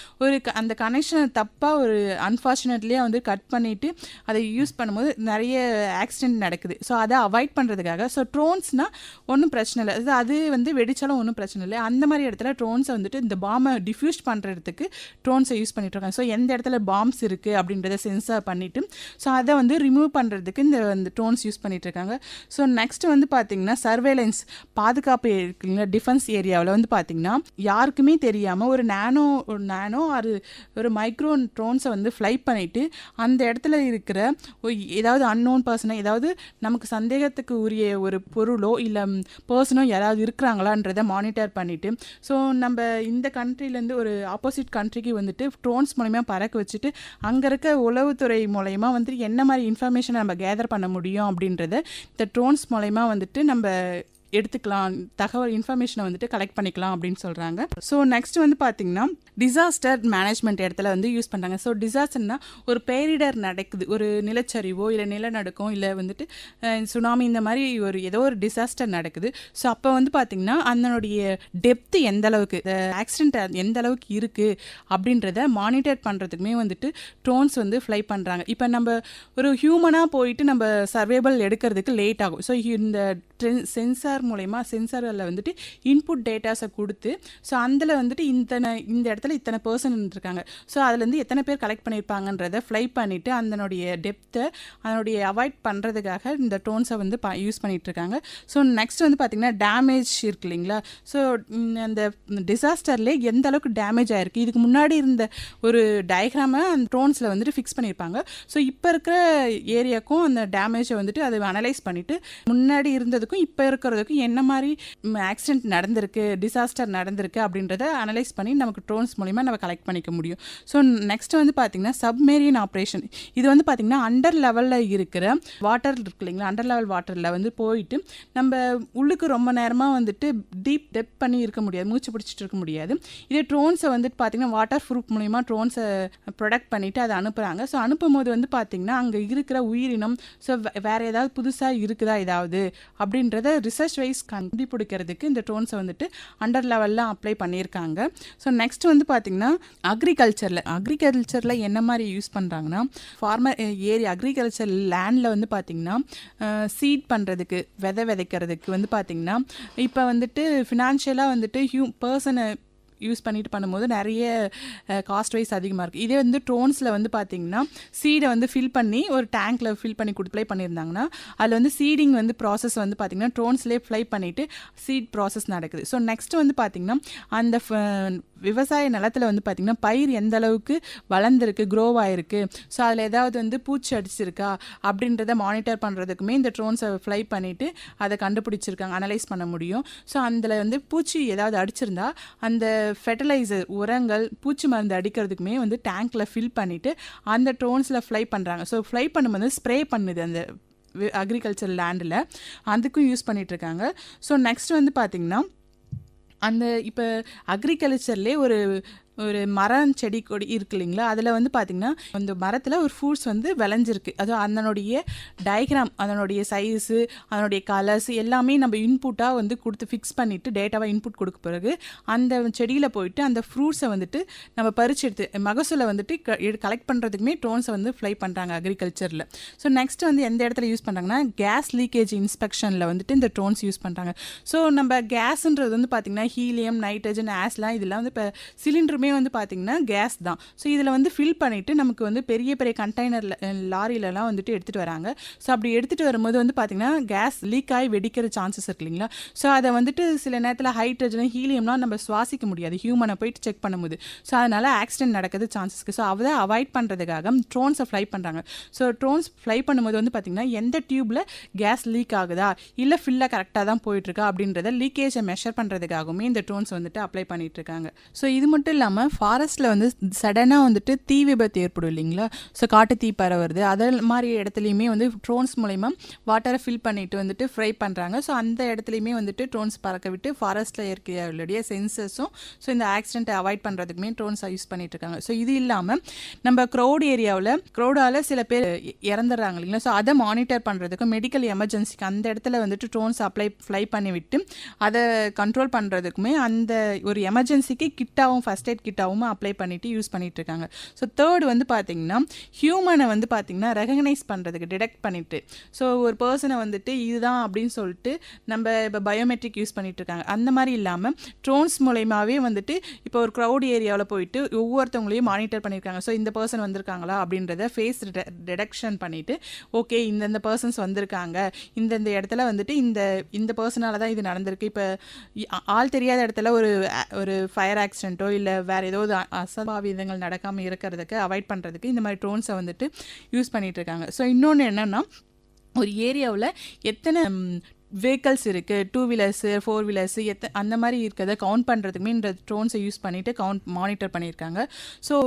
அந்த கனெக்ஷனை தப்பாக ஒரு அன்ஃபார்ச்சுனேட்லியாக வந்து கட் பண்ணிவிட்டு அதை யூஸ் பண்ணும்போது நிறைய ஆக்சிடென்ட் நடக்குது. ஸோ அதை அவாய்ட் பண்ணுறதுக்காக ஸோ ட்ரோன்ஸ்னால் ஒன்றும் பிரச்சனை இல்லை, அது வந்து வெடித்தாலும் ஒன்றும் பிரச்சனை இல்லை. அந்த மாதிரி இடத்துல ட்ரோன்ஸை வந்துட்டு இந்த பாமை டிஃப்யூஸ் பண்ணுறதுக்கு ட்ரோன்ஸை யூஸ் பண்ணிட்டுருக்காங்க. ஸோ எந்த இடத்துல பாம்ஸ் இருக்குது அப்படின்றத சென்சார் பண்ணிவிட்டு ஸோ அதை வந்து ரிமூவ் பண்ணுறதுக்கு இந்த ட்ரோன்ஸ் யூஸ் பண்ணிட்டு இருக்காங்க. ஸோ நெக்ஸ்ட் வந்து பார்த்தீங்கன்னா சர்வேலன்ஸ், பாதுகாப்பு இருக்குங்களா, டிஃபென்ஸ் ஏரியாவில் வந்து பார்த்தீங்கன்னா யாருக்குமே தெரியாமல் ஒரு நானோ ஒரு மைக்ரோ ட்ரோன்ஸை வந்து ஃப்ளை பண்ணிவிட்டு அந்த இடத்துல இருக்கிற ஏதாவது அன்னோன் பர்சனோ, ஏதாவது நமக்கு சந்தேகத்துக்கு உரிய ஒரு பொருளோ இல்லை பர்சனோ யாராவது இருக்கிறாங்களான்றதை மானிட்டர் பண்ணிவிட்டு ஸோ நம்ம இந்த கண்ட்ரிலேருந்து ஒரு ஆப்போசிட் கண்ட்ரிக்கு வந்துட்டு ட்ரோன்ஸ் மூலயமா பறக்க வச்சுட்டு அங்கே இருக்க உளவுத்துறை மூலயமா வந்துட்டு என்ன மாதிரி இன்ஃபர்மேஷன் நம்ம கேதர் பண்ண முடியும் அப்படின்றத இந்த ட்ரோன்ஸ் மூலயமா வந்துட்டு நம்ம எடுத்துக்கலாம், தகவல் இன்ஃபர்மேஷனை வந்துட்டு கலெக்ட் பண்ணிக்கலாம் அப்படின்னு சொல்கிறாங்க. ஸோ நெக்ஸ்ட் வந்து பார்த்திங்கன்னா டிசாஸ்டர் மேனேஜ்மெண்ட் இடத்துல வந்து யூஸ் பண்ணுறாங்க. ஸோ டிசாஸ்டர்னால் ஒரு பேரிடர் நடக்குது, ஒரு நிலச்சரிவோ இல்லை நிலநடுக்கம் இல்லை வந்துட்டு சுனாமி, இந்த மாதிரி ஏதோ ஒரு டிசாஸ்டர் நடக்குது. ஸோ அப்போ வந்து பார்த்திங்கன்னா அதனுடைய டெப்த்து எந்த அளவுக்கு, ஆக்சிடென்ட் எந்த அளவுக்கு இருக்குது அப்படின்றத மானிட்டர் பண்ணுறதுக்குமே வந்துட்டு ட்ரோன்ஸ் வந்து ஃப்ளை பண்ணுறாங்க. இப்போ நம்ம ஒரு ஹியூமனாக போயிட்டு நம்ம சர்வைவல் எடுக்கிறதுக்கு லேட் ஆகும். ஸோ இந்த சென்சாரில் வந்துட்டு இன்புட் டேட்டாஸை கொடுத்து ஸோ அதில் வந்துட்டு இந்த இடத்துல இத்தனை பர்சன் இருந்திருக்காங்க, ஸோ அதுலேருந்து எத்தனை பேர் கலெக்ட் பண்ணியிருப்பாங்கன்றதை ஃப்ளை பண்ணிவிட்டு அதனுடைய டெப்த்தை அதனுடைய அவாய்ட் பண்ணுறதுக்காக இந்த ட்ரோன்ஸை வந்து யூஸ் பண்ணிகிட்ருக்காங்க. ஸோ நெக்ஸ்ட் வந்து பார்த்திங்கன்னா டேமேஜ் இருக்கு இல்லைங்களா, ஸோ அந்த டிசாஸ்டர்லேயே எந்த அளவுக்கு டேமேஜ் ஆகிருக்கு, இதுக்கு முன்னாடி இருந்த ஒரு டயக்ராமை அந்த ட்ரோன்ஸில் வந்துட்டு ஃபிக்ஸ் பண்ணியிருப்பாங்க. ஸோ இப்போ இருக்கிற ஏரியாவுக்கும் அந்த டேமேஜை வந்துட்டு அதை அனலைஸ் பண்ணிவிட்டு முன்னாடி இருந்ததுக்கும் இப்போ இருக்கிறதுக்கும் என்ன மாதிரி ஆக்சிடென்ட் நடந்திருக்கு, டிசாஸ்டர் நடந்திருக்கு அப்படின்றத அனலைஸ் பண்ணி நமக்கு ட்ரோன்ஸ் மூலிமா நம்ம கலெக்ட் பண்ணிக்க முடியும். ஸோ நெக்ஸ்ட் வந்து பார்த்திங்கன்னா சப்மேரியன் ஆப்ரேஷன். இது வந்து பார்த்திங்கன்னா அண்டர் லெவலில் இருக்கிற வாட்டர் இருக்கு இல்லைங்களா, அண்டர் லெவல் வாட்டரில் வந்து போயிட்டு நம்ம உள்ளுக்கு ரொம்ப நேரமாக வந்துட்டு டெப்த் பண்ணி இருக்க முடியாது, மூச்சு பிடிச்சிட்டு இருக்க முடியாது. இதே ட்ரோன்ஸை வந்துட்டு பார்த்திங்கன்னா வாட்டர் ப்ரூஃப் மூலிமா ட்ரோன்ஸை ப்ரொடக்ட் பண்ணிவிட்டு அதை அனுப்புகிறாங்க. ஸோ அனுப்பும் போது வந்து பார்த்திங்கன்னா அங்கே இருக்கிற உயிரினம் ஸோ வேறு ஏதாவது புதுசாக இருக்குதா ஏதாவது அப்படின்றத ரிசர்ச் வைஸ் கண்டுபிடிக்கிறதுக்கு இந்த ட்ரோன்ஸை வந்துட்டு அண்டர் லெவலில் அப்ளை பண்ணியிருக்காங்க. ஸோ நெக்ஸ்ட் வந்து பார்த்திங்கன்னா அக்ரிகல்ச்சரில் என்ன மாதிரி யூஸ் பண்ணுறாங்கன்னா ஃபார்மர் அக்ரிகல்ச்சர் லேண்டில் வந்து பார்த்திங்கன்னா சீட் பண்ணுறதுக்கு, விதைக்கிறதுக்கு வந்து பார்த்திங்கன்னா இப்போ வந்துட்டு ஃபினான்ஷியலாக வந்துட்டு பர்சனை யூஸ் பண்ணிட்டு பண்ணும்போது நிறைய காஸ்ட் வைஸ் அதிகமாக இருக்குது. இதே வந்து ட்ரோன்ஸில் வந்து பார்த்திங்கன்னா சீடை வந்து ஃபில் பண்ணி ஒரு டேங்க்கில் ஃபில் பண்ணி ப்ளை பண்ணியிருந்தாங்கன்னா அதில் வந்து சீடிங் வந்து ப்ராசஸ் வந்து பார்த்திங்கன்னா ட்ரோன்ஸ்லேயே ஃப்ளை பண்ணிவிட்டு சீட் ப்ராசஸ் நடக்குது. ஸோ நெக்ஸ்ட் வந்து பார்த்திங்கன்னா அந்த விவசாய நிலத்தில் வந்து பார்த்திங்கன்னா பயிர் எந்த அளவுக்கு வளர்ந்துருக்கு, க்ரோவ் ஆகிருக்கு, ஸோ அதில் ஏதாவது வந்து பூச்சி அடிச்சிருக்கா அப்படின்றத மானிட்டர் பண்ணுறதுக்குமே இந்த ட்ரோன்ஸை ஃப்ளை பண்ணிவிட்டு அதை கண்டுபிடிச்சிருக்காங்க, அனலைஸ் பண்ண முடியும். ஸோ அதில் வந்து பூச்சி ஏதாவது அடிச்சிருந்தா அந்த ஃபெர்டிலைசர், உரங்கள், பூச்சி மருந்து அடிக்கிறதுக்குமே வந்து டேங்க்கில் ஃபில் பண்ணிவிட்டு அந்த ட்ரோன்ஸில் ஃப்ளை பண்ணுறாங்க. ஸோ ஃப்ளை பண்ணும்போது ஸ்ப்ரே பண்ணுது அந்த அக்ரிகல்ச்சர் லேண்டில், அதுக்கும் யூஸ் பண்ணிகிட்ருக்காங்க. ஸோ நெக்ஸ்ட் வந்து பார்த்திங்கன்னா அந்த இப்போ அக்ரிகல்ச்சர்லேயே ஒரு ஒரு மரம் செடி கொடி இருக்கு இல்லைங்களா, அதில் வந்து பார்த்திங்கன்னா அந்த மரத்தில் ஒரு ஃப்ரூட்ஸ் வந்து விளைஞ்சிருக்கு. அதுவும் அதனுடைய டயக்ராம், அதனுடைய சைஸு, அதனுடைய கலர்ஸ் எல்லாமே நம்ம இன்புட்டாக வந்து கொடுத்து ஃபிக்ஸ் பண்ணிவிட்டு டேட்டாவாக இன்புட் கொடுக்க பிறகு அந்த செடியில் போயிட்டு அந்த ஃப்ரூட்ஸை வந்துட்டு நம்ம பறிச்சு எடுத்து மகசூலை வந்துட்டு கலெக்ட் பண்ணுறதுக்குமே ட்ரோன்ஸை வந்து ஃப்ளை பண்ணுறாங்க அக்ரிகல்ச்சரில். ஸோ நெக்ஸ்ட் வந்து எந்த இடத்துல யூஸ் பண்ணுறாங்கன்னா கேஸ் லீக்கேஜ் இன்ஸ்பெக்ஷனில் வந்துட்டு இந்த ட்ரோன்ஸ் யூஸ் பண்ணுறாங்க. ஸோ நம்ம கேஸுன்றது வந்து பார்த்திங்கன்னா ஹீலியம், நைட்ரஜன், ஆஸ்லாம் இதெல்லாம் வந்து இப்போ சிலிண்டருமே வந்து பார்த்திங்கன்னா கேஸ் தான். ஸோ இதில் வந்து ஃபில் பண்ணிவிட்டு நமக்கு வந்து பெரிய பெரிய கண்டெய்னர் லாரிலலாம் வந்துட்டு எடுத்துகிட்டு வராங்க. ஸோ அப்படி எடுத்துகிட்டு வரும்போது வந்து பார்த்திங்கன்னா கேஸ் லீக் ஆகி வெடிக்கிற சான்சஸ் இருக்கு இல்லைங்களா. ஸோ அதை வந்துட்டு சில நேரத்தில் ஹைட்ரஜன், ஹீலியம்லாம் நம்ம சுவாசிக்க முடியாது ஹியூமனை போயிட்டு செக் பண்ணும்போது. ஸோ அதனால் ஆக்சிடென்ட் நடக்கிறது சான்சஸ் இருக்குது. ஸோ அதை அவாய்ட் பண்ணுறதுக்காக ட்ரோன்ஸை ஃப்ளை பண்ணுறாங்க. ஸோ ட்ரோன்ஸ் ஃப்ளை பண்ணும்போது வந்து பார்த்திங்கன்னா எந்த டியூப்பில் கேஸ் லீக் ஆகுதா இல்லை ஃபில்லாக கரெக்டாக தான் போயிட்டுருக்கா அப்படின்றத லீக்கேஜை மெஷர் பண்ணுறதுக்காகவுமே இந்த ட்ரோன்ஸ் வந்துட்டு அப்ளை பண்ணிட்டு இருக்காங்க. ஸோ இது மட்டும் இல்லாமல் ஃபாரஸ்ட்டில் வந்து சடனாக வந்துட்டு தீ விபத்து ஏற்படும் இல்லைங்களா. ஸோ காட்டு தீ பரவுறது அது மாதிரி இடத்துலையுமே வந்து ட்ரோன்ஸ் மூலமா வாட்டரை ஃபில் பண்ணிட்டு வந்துட்டு ஃப்ரை பண்ணுறாங்க. ஸோ அந்த இடத்துலையுமே வந்துட்டு ட்ரோன்ஸ் பறக்க விட்டு ஃபாரஸ்ட்டில் இருக்கிற சென்சஸும் ஸோ இந்த ஆக்சிடென்ட்டை அவாய்ட் பண்ணுறதுக்குமே ட்ரோன்ஸை யூஸ் பண்ணிட்டு இருக்காங்க. ஸோ இது இல்லாமல் நம்ம க்ரௌடால் சில பேர் இறந்துடுறாங்க இல்லைங்களா. ஸோ அதை மானிட்டர் பண்ணுறதுக்கும் மெடிக்கல் எமர்ஜென்சிக்கு அந்த இடத்துல வந்துட்டு ட்ரோன்ஸ் ஃப்ளை பண்ணி விட்டு அதை கண்ட்ரோல் பண்ணுறதுக்குமே அந்த ஒரு எமர்ஜென்சிக்கு கிட்டாகவும் ஃபர்ஸ்ட் எய்ட் கிட்டாகவும் அப்ளை பண்ணிட்டு யூஸ் பண்ணிட்டு இருக்காங்க. ஸோ தேர்ட் வந்து பார்த்தீங்கன்னா ஹியூமனை வந்து பார்த்தீங்கன்னா ரெகக்னைஸ் பண்ணுறதுக்கு டிடெக்ட் பண்ணிட்டு ஸோ ஒரு பர்சனை வந்துட்டு இதுதான் அப்படின்னு சொல்லிட்டு நம்ம இப்போ பயோமெட்ரிக் யூஸ் பண்ணிட்டு இருக்காங்க. அந்த மாதிரி இல்லாமல் ட்ரோன்ஸ் மூலயமாவே வந்துட்டு இப்போ ஒரு க்ரௌட் ஏரியாவில் போயிட்டு ஒவ்வொருத்தவங்களையும் மானிட்டர் பண்ணியிருக்காங்க. ஸோ இந்த பர்சன் வந்திருக்காங்களா அப்படின்றத ஃபேஸ் டிடெக்ஷன் பண்ணிவிட்டு ஓகே இந்தந்த பர்சன்ஸ் வந்திருக்காங்க, இந்தந்த இடத்துல வந்துட்டு இந்த பர்சனால தான் இது நடந்திருக்கு. இப்போ ஆள் தெரியாத இடத்துல ஒரு ஃபயர் ஆக்சிடென்ட்டோ இல்லை வேறு ஏதோ அசம்பாவிதங்கள் நடக்காமல் இருக்கிறதுக்கு அவாய்ட் பண்ணுறதுக்கு இந்த மாதிரி ட்ரோன்ஸை வந்துட்டு யூஸ் பண்ணிகிட்டு இருக்காங்க. ஸோ இன்னொன்று என்னென்னா ஒரு ஏரியாவில் எத்தனை வெஹிக்கல்ஸ் இருக்குது, 2 வீலர்ஸு 4 வீலர்ஸு அந்த மாதிரி இருக்கிறத கவுண்ட் பண்ணுறதுக்குமே இந்த ட்ரோன்ஸை யூஸ் பண்ணிவிட்டு மானிட்டர் பண்ணியிருக்காங்க. ஸோ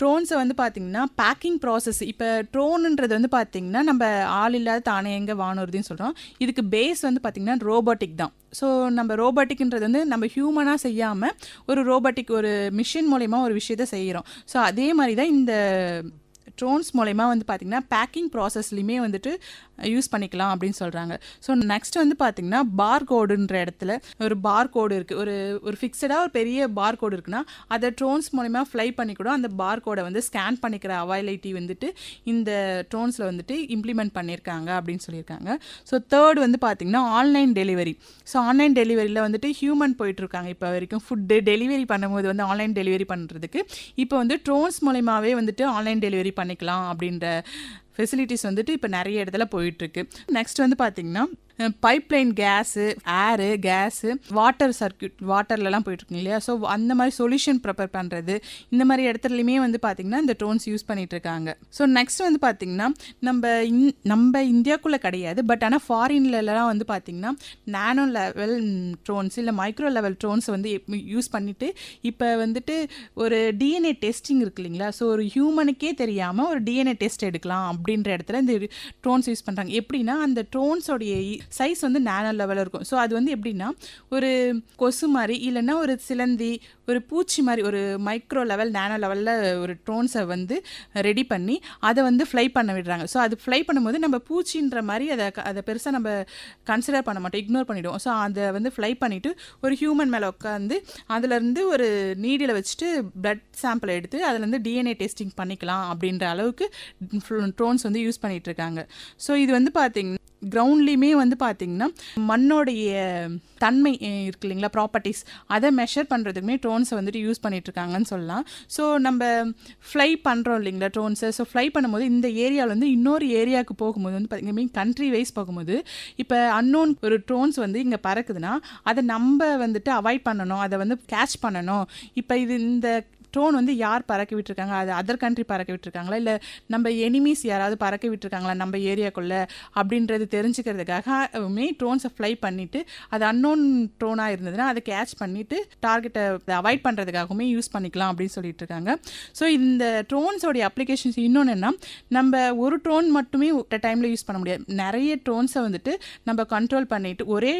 ட்ரோன்ஸை வந்து பார்த்திங்கன்னா பேக்கிங் ப்ராசஸ், இப்போ ட்ரோனுன்றது வந்து பார்த்திங்கன்னா நம்ம ஆள் இல்லாத தானே எங்கே வானுறதுன்னு சொல்கிறோம். இதுக்கு பேஸ் வந்து பார்த்திங்கன்னா ரோபோட்டிக் தான். ஸோ நம்ம ரோபோட்டிக்ன்றது வந்து நம்ம ஹியூமனாக செய்யாமல் ஒரு ரோபோட்டிக் ஒரு மிஷின் மூலயமா ஒரு விஷயத்தை செய்கிறோம். ஸோ அதே மாதிரி தான் இந்த ட்ரோன்ஸ் மூலயமா வந்து பார்த்திங்கன்னா பேக்கிங் ப்ராசஸ்லையுமே வந்துட்டு யூஸ் பண்ணிக்கலாம் அப்படின்னு சொல்கிறாங்க. ஸோ நெக்ஸ்ட் வந்து பார்த்திங்கன்னா பார்கோடுன்ற இடத்துல ஒரு பார்கோடு இருக்குது, ஒரு ஃபிக்ஸடாக ஒரு பெரிய பார்கோடு இருக்குன்னா அதை ட்ரோன்ஸ் மூலமா ஃப்ளை பண்ணி கூட அந்த பார்கோடை வந்து ஸ்கேன் பண்ணிக்கிற அவைலிட்டி வந்துட்டு இந்த ட்ரோன்ஸில் வந்துட்டு இம்ப்ளிமெண்ட் பண்ணியிருக்காங்க அப்படின்னு சொல்லியிருக்காங்க. ஸோ தேர்ட் வந்து பார்த்திங்கன்னா ஆன்லைன் டெலிவரி. ஸோ ஆன்லைன் டெலிவரியில் வந்துட்டு ஹியூமன் போயிட்டுருக்காங்க இப்போ வரைக்கும். ஃபுட்டு டெலிவரி பண்ணும்போது வந்து ஆன்லைன் டெலிவரி பண்ணுறதுக்கு இப்போ வந்து ட்ரோன்ஸ் மூலயமாவே வந்துட்டு ஆன்லைன் டெலிவரி பண்ணிக்கலாம் அப்படின்ற ஃபெசிலிட்டிஸ் வந்துட்டு இப்போ நிறைய இடத்துல போயிட்டுருக்கு. நெக்ஸ்ட் வந்து பார்த்திங்கன்னா பைப்லைன் கேஸு, ஏரு, கேஸு, வாட்டர் சர்க்யூட், வாட்டர்லலாம் போயிட்டுருக்குங்க இல்லையா. ஸோ அந்த மாதிரி சொல்யூஷன் ப்ரிப்பேர் பண்ணுறது இந்த மாதிரி இடத்துலையுமே வந்து பார்த்திங்கன்னா இந்த ட்ரோன்ஸ் யூஸ் பண்ணிகிட்ருக்காங்க. ஸோ நெக்ஸ்ட் வந்து பார்த்திங்கன்னா நம்ம இந்தியாவுக்குள்ளே கிடையாது, பட் ஆனால் ஃபாரின்லலாம் வந்து பார்த்திங்கன்னா நானோ லெவல் ட்ரோன்ஸ் இல்லை மைக்ரோ லெவல் ட்ரோன்ஸ் வந்து யூஸ் பண்ணிவிட்டு இப்போ வந்துட்டு ஒரு டிஎன்ஏ டெஸ்டிங் இருக்கு இல்லைங்களா. ஸோ ஒரு ஹியூமனுக்கே தெரியாமல் ஒரு டிஎன்ஏ டெஸ்ட் எடுக்கலாம் அப்படின்ற இடத்துல இந்த ட்ரோன்ஸ் யூஸ் பண்ணுறாங்க. எப்படின்னா அந்த ட்ரோன்ஸோடைய சைஸ் வந்து நேனோ லெவலில் இருக்கும். ஸோ அது வந்து எப்படின்னா ஒரு கொசு மாதிரி இல்லைன்னா ஒரு சிலந்தி, ஒரு பூச்சி மாதிரி ஒரு மைக்ரோ லெவல் நேனோ லெவலில் ஒரு ட்ரோன்ஸை வந்து ரெடி பண்ணி அதை வந்து ஃப்ளை பண்ண விடுறாங்க. ஸோ அது ஃப்ளை பண்ணும்போது நம்ம பூச்சின்ற மாதிரி அதை பெருசாக நம்ம கன்சிடர் பண்ண மாட்டோம், இக்னோர் பண்ணிவிடுவோம். ஸோ அதை வந்து ஃப்ளை பண்ணிவிட்டு ஒரு ஹியூமன் மேலே உட்காந்து அதுலேருந்து ஒரு நீடில் வச்சுட்டு பிளட் சாம்பிள் எடுத்து அதுலேருந்து டிஎன்ஏ டெஸ்டிங் பண்ணிக்கலாம் அப்படின்ற அளவுக்கு ட்ரோன்ஸ் வந்து யூஸ் பண்ணிகிட்டு இருக்காங்க. ஸோ இது வந்து பார்த்திங்கன்னா கிரவுண்ட்லேயுமே வந்து பார்த்திங்கன்னா மண்ணோடைய தன்மை இருக்கு இல்லைங்களா, ப்ராப்பர்ட்டிஸ், அதை மெஷர் பண்ணுறதுக்குமே ட்ரோன்ஸை வந்துட்டு யூஸ் பண்ணிகிட்ருக்காங்கன்னு சொல்லலாம். ஸோ நம்ம ஃப்ளை பண்ணுறோம் இல்லைங்களா ட்ரோன்ஸை. ஸோ ஃப்ளை பண்ணும்போது இந்த ஏரியாவில் வந்து இன்னொரு ஏரியாவுக்கு போகும்போது வந்து பார்த்திங்கன்னா கண்ட்ரி வைஸ் போகும்போது இப்போ அன்னோன் ஒரு ட்ரோன்ஸ் வந்து இங்கே பறக்குதுன்னா அதை நம்ம வந்துட்டு அவாய்ட் பண்ணணும், அதை வந்து கேட்ச் பண்ணணும். இப்போ இந்த ட்ரோன் வந்து யார் பறக்க விட்டுருக்காங்க, அது அதர் கண்ட்ரி பறக்க விட்டுருக்காங்களா, இல்லை நம்ம எனிமீஸ் யாராவது பறக்க விட்டுருக்காங்களா நம்ம ஏரியாக்குள்ள அப்படின்றது தெரிஞ்சுக்கிறதுக்காகவுமே ட்ரோன்ஸை ஃப்ளை பண்ணிட்டு அது அன்னோன் ட்ரோனாக இருந்ததுன்னா அதை கேட்ச் பண்ணிட்டு டார்கெட்டை அவாய்ட் பண்ணுறதுக்காகவுமே யூஸ் பண்ணிக்கலாம் அப்படின்னு சொல்லிட்டு இருக்காங்க. ஸோ இந்த ட்ரோன்ஸோடைய அப்ளிகேஷன்ஸ் இன்னொன்று என்ன, நம்ம ஒரு ட்ரோன் மட்டுமே டைமில் யூஸ் பண்ண முடியாது. நிறைய ட்ரோன்ஸை வந்துட்டு நம்ம கண்ட்ரோல் பண்ணிட்டு ஒரே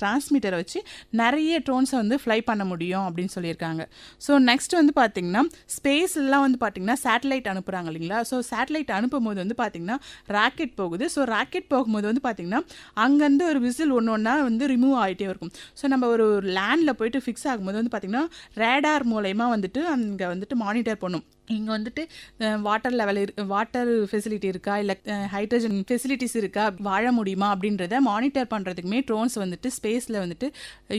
டிரான்ஸ்மிட்டரை வச்சு நிறைய ட்ரோன்ஸை வந்து ஃப்ளை பண்ண முடியும் அப்படின்னு சொல்லியிருக்காங்க. ஸோ நெக்ஸ்ட் வந்து பார்த்திங்கன்னா ஸ்பேஸ்லாம் வந்து பார்த்திங்கன்னா சேட்டலைட் அனுப்புகிறாங்க இல்லைங்களா. ஸோ சேட்டலைட் அனுப்பும் போது வந்து பார்த்திங்கன்னா ராக்கெட் போகுது. ஸோ ராக்கெட் போகும்போது வந்து பார்த்திங்கன்னா அங்கேருந்து ஒரு விசில் ஒன்று ஒன்றா வந்து ரிமூவ் ஆகிட்டே இருக்கும். ஸோ நம்ம ஒரு லேண்டில் போயிட்டு ஃபிக்ஸ் ஆகும்போது வந்து பார்த்திங்கன்னா ரேடார் மூலயமா வந்துட்டு அங்கே வந்துட்டு மானிட்டர் பண்ணும். இங்கே வந்துட்டு வாட்டர் லெவல் வாட்டர் ஃபெசிலிட்டி இருக்கா, இல்லை ஹைட்ரஜன் ஃபெசிலிட்டிஸ் இருக்கா, வாழ முடியுமா அப்படின்றத மானிட்டர் பண்ணுறதுக்குமே ட்ரோன்ஸ் வந்துட்டு ஸ்பேஸில் வந்துட்டு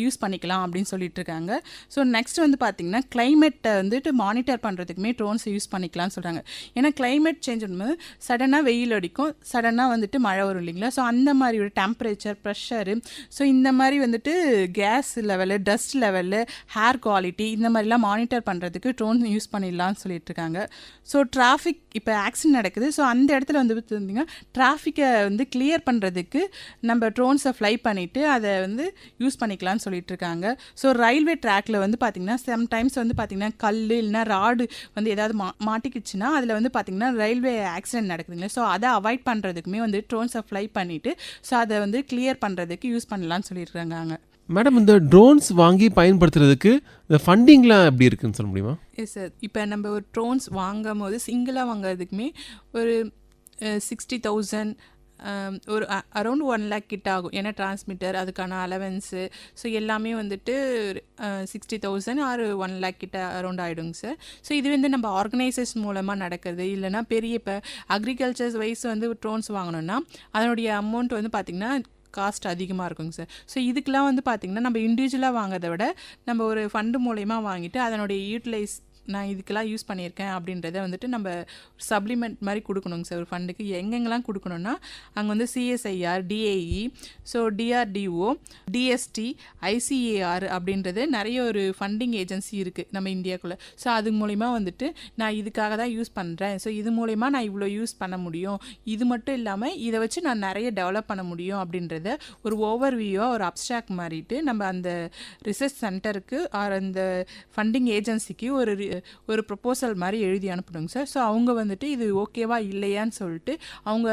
யூஸ் பண்ணிக்கலாம் அப்படின்னு சொல்லிட்டு இருக்காங்க. ஸோ நெக்ஸ்ட் வந்து பார்த்திங்கன்னா கிளைமேட்டை வந்துட்டு மானிட்டர் பண்ணுறதுக்குமே ட்ரோன்ஸ் யூஸ் பண்ணிக்கலாம்னு சொல்கிறாங்க. ஏன்னா கிளைமேட் சேஞ்ச் பண்ணும்போது சடனாக வெயில் அடிக்கும், சடனாக வந்துட்டு மழை வரும் இல்லைங்களா. ஸோ அந்த மாதிரி ஒரு டெம்பரேச்சர், ப்ரெஷரு, ஸோ இந்த மாதிரி வந்துட்டு gas level, dust level, air quality இந்த மாதிரிலாம் மானிட்டர் பண்ணுறதுக்கு ட்ரோன் யூஸ் பண்ணிடலாம்னு சொல்லிட்டு இருக்காங்க. ஸோ டிராஃபிக் இப்போ ஆக்சிடென்ட் நடக்குது, ஸோ அந்த இடத்துல வந்து பார்த்தீங்கன்னா டிராஃபிக்கை வந்து கிளியர் பண்ணுறதுக்கு நம்ம ட்ரோன்ஸை ஃப்ளை பண்ணிவிட்டு அதை வந்து யூஸ் பண்ணிக்கலாம்னு சொல்லிட்டு இருக்காங்க. ஸோ ரயில்வே ட்ராக்ல வந்து பார்த்திங்கன்னா சம்டைம்ஸ் வந்து பார்த்திங்கன்னா கல் இல்லைனா ராடு வந்து ஏதாவது மாட்டிக்கிச்சுன்னா அதில் வந்து பார்த்திங்கன்னா ரயில்வே ஆக்சிடென்ட் நடக்குதுங்களா. ஸோ அதை அவாய்ட் பண்ணுறதுக்குமே வந்து ட்ரோன்ஸை ஃப்ளை பண்ணிவிட்டு ஸோ அதை வந்து கிளியர் பண்ணுறதுக்கு யூஸ் பண்ணலான்னு சொல்லியிருக்காங்க. மேடம், இந்த ட்ரோன்ஸ் வாங்கி பயன்படுத்துறதுக்கு இந்த ஃபண்டிங்லாம் எப்படி இருக்குன்னு சொல்ல முடியுமா? Yes sir. இப்போ நம்ம ஒரு ட்ரோன்ஸ் வாங்கும் போது சிங்கிளாக வாங்குறதுக்குமே ஒரு 60,000 ஒரு அரௌண்ட் 1 lakh கிட்ட ஆகும். ஏன்னா டிரான்ஸ்மிட்டர், அதுக்கான அலவன்ஸு, ஸோ எல்லாமே வந்துட்டு 60,000 ஆர் 1 lakh கிட்ட அரௌண்ட் ஆகிடுங்க சார். ஸோ இது வந்து நம்ம ஆர்கனைசேஷன் மூலமாக நடக்கிறது, இல்லைனா பெரிய இப்போ அக்ரிகல்ச்சர்ஸ் வைஸ் வந்து ட்ரோன்ஸ் வாங்கணுன்னா அதனுடைய அமௌண்ட் வந்து பார்த்திங்கன்னா காஸ்ட் அதிகமாக இருக்குங்க சார். ஸோ இதுக்கெலாம் வந்து பார்த்திங்கன்னா நம்ம இண்டிவிஜுவலாக வாங்கிறத விட நம்ம ஒரு ஃபண்டு மூலயமா வாங்கிட்டு அதனுடைய யூட்டிலைஸ் நான் இதுக்கெல்லாம் யூஸ் பண்ணியிருக்கேன் அப்படின்றத வந்துட்டு நம்ம சப்ளிமெண்ட் மாதிரி கொடுக்கணுங்க சார். ஒரு ஃபண்டுக்கு எங்கெங்கெல்லாம் கொடுக்கணுன்னா அங்கே வந்து CSIR, DAE, so DRDO, DST, ICAR அப்படின்றது நிறைய ஒரு ஃபண்டிங் ஏஜென்சி இருக்குது நம்ம இந்தியாவுக்குள்ளே. ஸோ அது மூலிமா வந்துட்டு நான் இதுக்காக தான் யூஸ் பண்ணுறேன், ஸோ இது மூலிமா நான் இவ்வளோ யூஸ் பண்ண முடியும், இது மட்டும் இல்லாமல் இதை வச்சு நான் நிறைய டெவலப் பண்ண முடியும் அப்படின்றத ஒரு ஓவர்வியூவாக ஒரு அப்ஸ்ட்ராக்ட் மாறிட்டு நம்ம அந்த ரிசர்ச் சென்டருக்கு ஆர் அந்த ஃபண்டிங் ஏஜென்சிக்கு ஒரு ப்ரொப்போசல் மாதிரி எழுதி அனுப்பணுங்க சார். ஸோ அவங்க வந்துட்டு இது ஓகேவா இல்லையான்னு சொல்லிட்டு அவங்க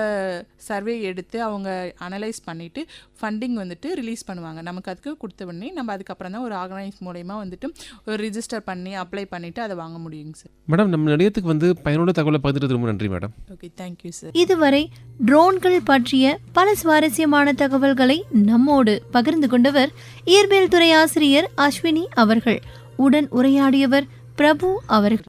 சர்வே எடுத்து அவங்க அனலைஸ் பண்ணிவிட்டு ஃபண்டிங் வந்துட்டு ரிலீஸ் பண்ணுவாங்க. நமக்கு அதுக்கு கொடுத்த உடனே நம்ம அதுக்கப்புறம் தான் ஒரு ஆர்கனைஸ் மூலயமா வந்துட்டு ஒரு ரிஜிஸ்டர் பண்ணி அப்ளை பண்ணிவிட்டு அதை வாங்க முடியுங்க சார். மேடம், நம்ம நிலையத்துக்கு வந்து பயனுள்ள தகவலை பகிர்ந்தது ரொம்ப நன்றி மேடம். Okay, thank you sir. இதுவரை ட்ரோன்கள் பற்றிய பல சுவாரஸ்யமான தகவல்களை நம்மோடு பகிர்ந்து கொண்டவர் இயற்பியல் துறை ஆசிரியர் அஸ்வினி அவர்கள். உடன் உரையாடியவர் பிரபு அவர்கள்.